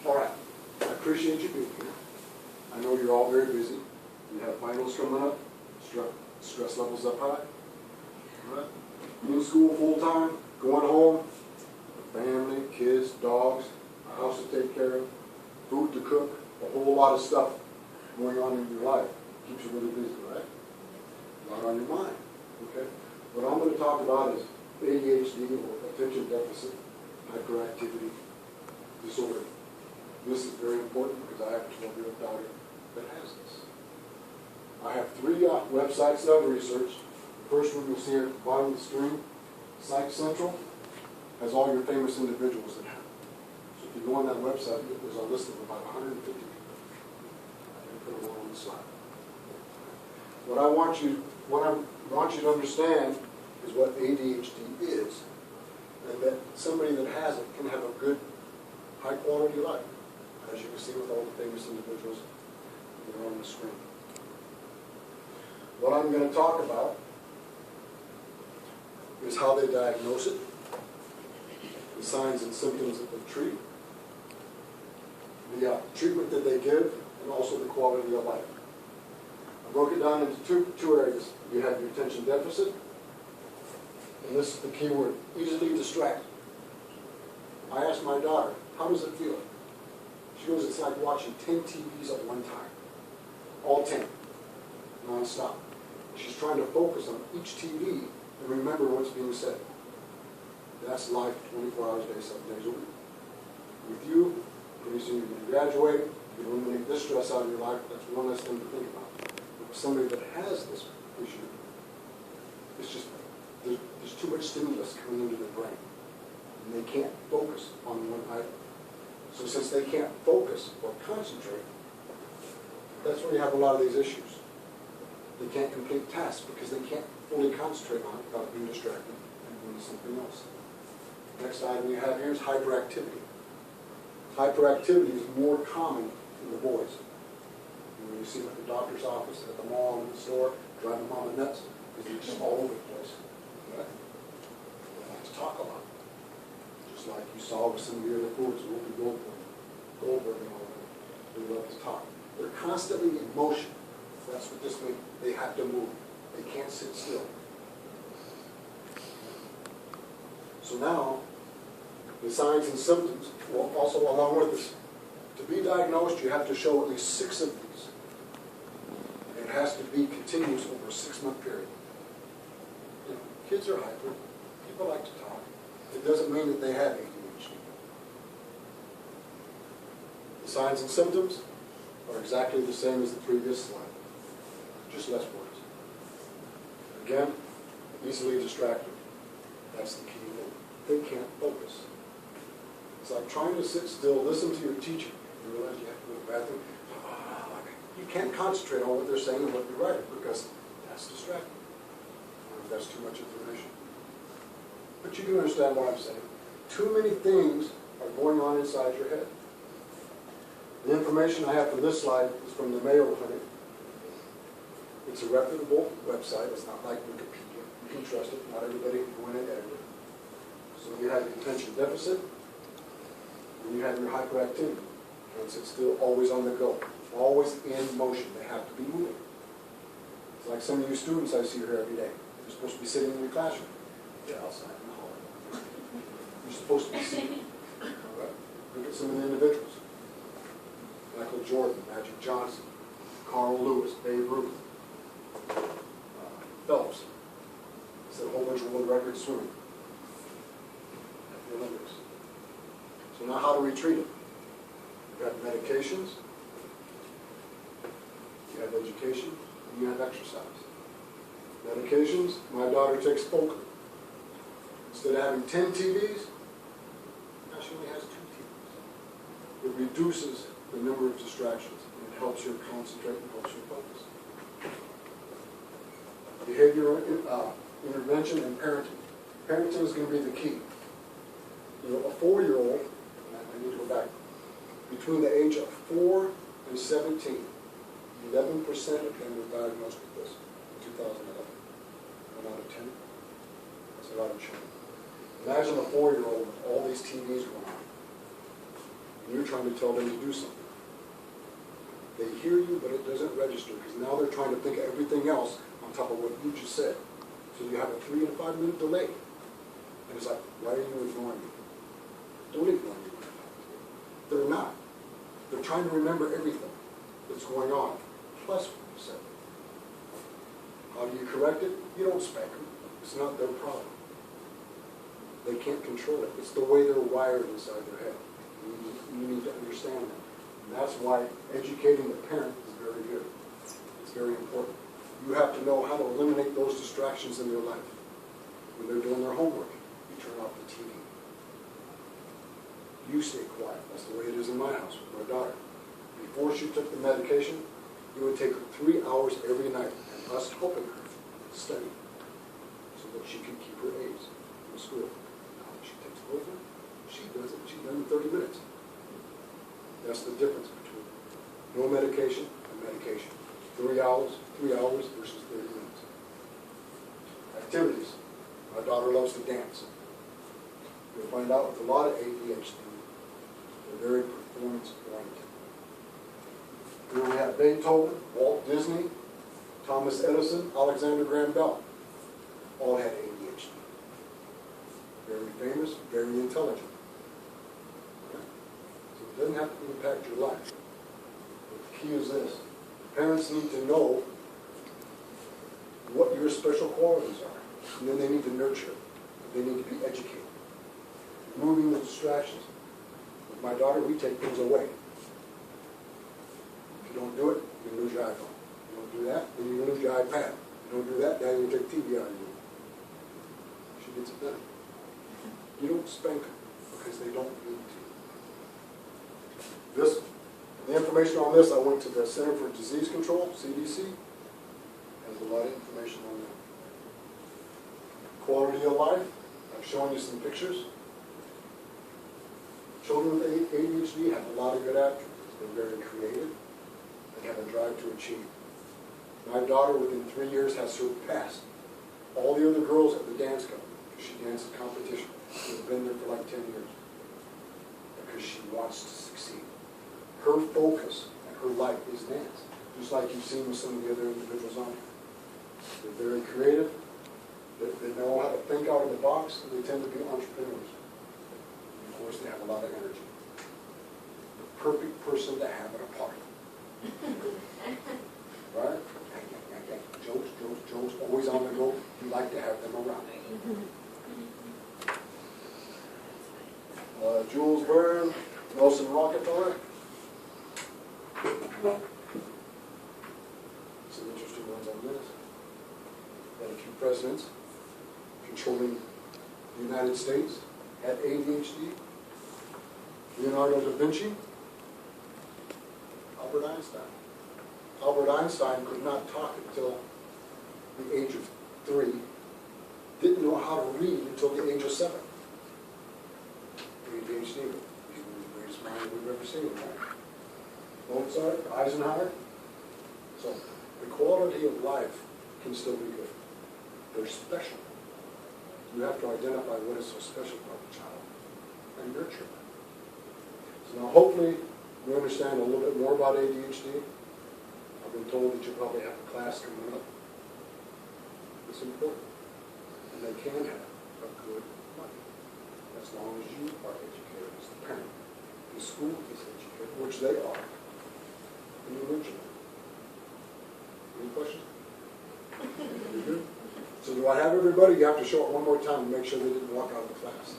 All right. I appreciate you being here. I know you're all very busy. You have finals coming up. Stress levels up high. All right. You in school full time, going home, family, kids, dogs, a house to take care of, food to cook, a whole lot of stuff going on in your life. Keeps you really busy, right? A lot on your mind. Okay? What I'm going to talk about is ADHD, or attention deficit hyperactivity disorder. This is very important because I have a 12-year-old daughter that has this. I have 3 websites that I've researched. The first one you'll see at the bottom of the screen, Psych Central, has all your famous individuals that have it. So if you go on that website, there's a list of about 150 people. I can put them all on the slide. What I want you to understand is what ADHD is, and that somebody that has it can have a good, high-quality life, as you can see with all the famous individuals that are on the screen. What I'm going to talk about is how they diagnose it, the signs and symptoms that they treat, the treatment that they give, and also the quality of life. I broke it down into two areas. You have your attention deficit, and this is the key word, easily distracted. I asked my daughter, how does it feel? She goes, it's like watching 10 TVs at one time. All 10. Non-stop. She's trying to focus on each TV and remember what's being said. That's life 24 hours a day, 7 days a week. With you, pretty soon you're going to graduate, you eliminate this stress out of your life, that's one less thing to think about. But for somebody that has this issue, it's just, there's too much stimulus coming into their brain. And they can't focus on one item. So since they can't focus or concentrate, that's where you have a lot of these issues. They can't complete tasks because they can't fully concentrate on it without being distracted and doing something else. Next item we have here is hyperactivity. Hyperactivity is more common in the boys. When you see them at the doctor's office, at the mall, in the store, driving mama nuts, because they're just all over the place. Right? They like to talk a lot. Just like you saw with some of the other boys, Goldberg and all of them. They love to talk. They're constantly in motion. That's what this means. They have to move. They can't sit still. So now, the signs and symptoms, well, also along with this. To be diagnosed, you have to show at least 6 of these. And it has to be continuous over a 6-month period. You know, kids are hyper. People like to talk. It doesn't mean that they have ADHD. The signs and symptoms are exactly the same as the previous slide. Just less words. Again, easily distracted. That's the key thing. They can't focus. It's like trying to sit still, listen to your teacher. You realize you have to go to the bathroom. You can't concentrate on what they're saying and what you're writing because that's distracting. Or if that's too much information. But you do understand what I'm saying. Too many things are going on inside your head. The information I have for this slide is from the Mayo Clinic. It's a reputable website. It's not like Wikipedia. You can trust it. Not everybody can go in and edit it. So you have your attention deficit, and you have your hyperactivity. And it's still always on the go, always in motion. They have to be moving. It's like some of you students I see here every day. You're supposed to be sitting in your classroom. Get outside in the hall. You're supposed to be sitting. Right? Look at some of the individuals. Michael Jordan, Magic Johnson, Carl Lewis, Babe Ruth, Phelps. Set a whole bunch of world records swimming at the Olympics. So now how do we treat it? You have medications, you have education, and you have exercise. Medications, my daughter takes Focus. Instead of having 10 TVs, now she only has 2 TVs. It reduces the number of distractions, and it helps you concentrate and helps you focus. Behavioral intervention and parenting. Parenting is going to be the key. You know, a 4-year-old, I need to go back, between the age of 4 and 17, 11% of them were diagnosed with this in 2011. 1 out of 10. That's a lot of children. Imagine a 4-year-old with all these TVs going on. and you're trying to tell them to do something. They hear you, but it doesn't register, because now they're trying to think of everything else on top of what you just said. So you have a 3 and 5 minute delay. And it's like, why are you ignoring me? Don't ignore me. They're not. They're trying to remember everything that's going on, plus what you said. How do you correct it? You don't spank them. It's not their problem. They can't control it. It's the way they're wired inside their head. You need to understand that. And that's why educating the parent is very good. It's very important. You have to know how to eliminate those distractions in their life. When they're doing their homework, you turn off the TV. You stay quiet. That's the way it is in my house with my daughter. Before she took the medication, it would take her 3 hours every night, and us helping her study so that she could keep her A's in school. Now when she takes over, she does it. She's done in 30 minutes. That's the difference between no medication and medication. 3 hours versus 30 minutes. Activities. My daughter loves to dance. You'll find out with a lot of ADHD, they're very performance-oriented. Here we have Beethoven, Walt Disney, Thomas Edison, Alexander Graham Bell. All had ADHD. Very famous, very intelligent. Okay? So it doesn't have to impact your life. But the key is this. Parents need to know what your special qualities are. And then they need to nurture it. They need to be educated. Moving the distractions. With my daughter, we take things away. If you don't do it, you lose your iPhone. You don't do that, then you lose your iPad. You don't do that, then you take the TV out of you. She gets it done. You don't spank them because they don't need to. The information on this, I went to the Center for Disease Control, CDC. Has a lot of information on that. Quality of life, I've shown you some pictures. Children with ADHD have a lot of good attributes. They're very creative. They have a drive to achieve. My daughter, within 3 years, has surpassed all the other girls at the dance company. She dances competition. She's been there for like 10 years. Because she wants to succeed. Her focus and her life is dance. Just like you've seen with some of the other individuals on here. They're very creative. They know how to think out of the box, and they tend to be entrepreneurs. And of course, they have a lot of energy. The perfect person to have at a party. Right? Joe's always on the go. You like to have them around. Jules Verne, Nelson Rockefeller. Some interesting ones on this. Had a few presidents controlling the United States had ADHD. Leonardo da Vinci. Albert Einstein. Albert Einstein could not talk until the age of 3. Didn't know how to read until the age of 7. ADHD. He's one of the greatest minds we've ever seen, right? Mozart, Eisenhower. So the quality of life can still be good. They're special. You have to identify what is so special about the child and nurture them. So now hopefully you understand a little bit more about ADHD. I've been told that you probably have a class coming up. It's important. And they can have a good life as long as you are educated as the parent. The school is educated, which they are. And you nurture them. Any questions? You good? So do I have everybody? You have to show it one more time to make sure they didn't walk out of the class.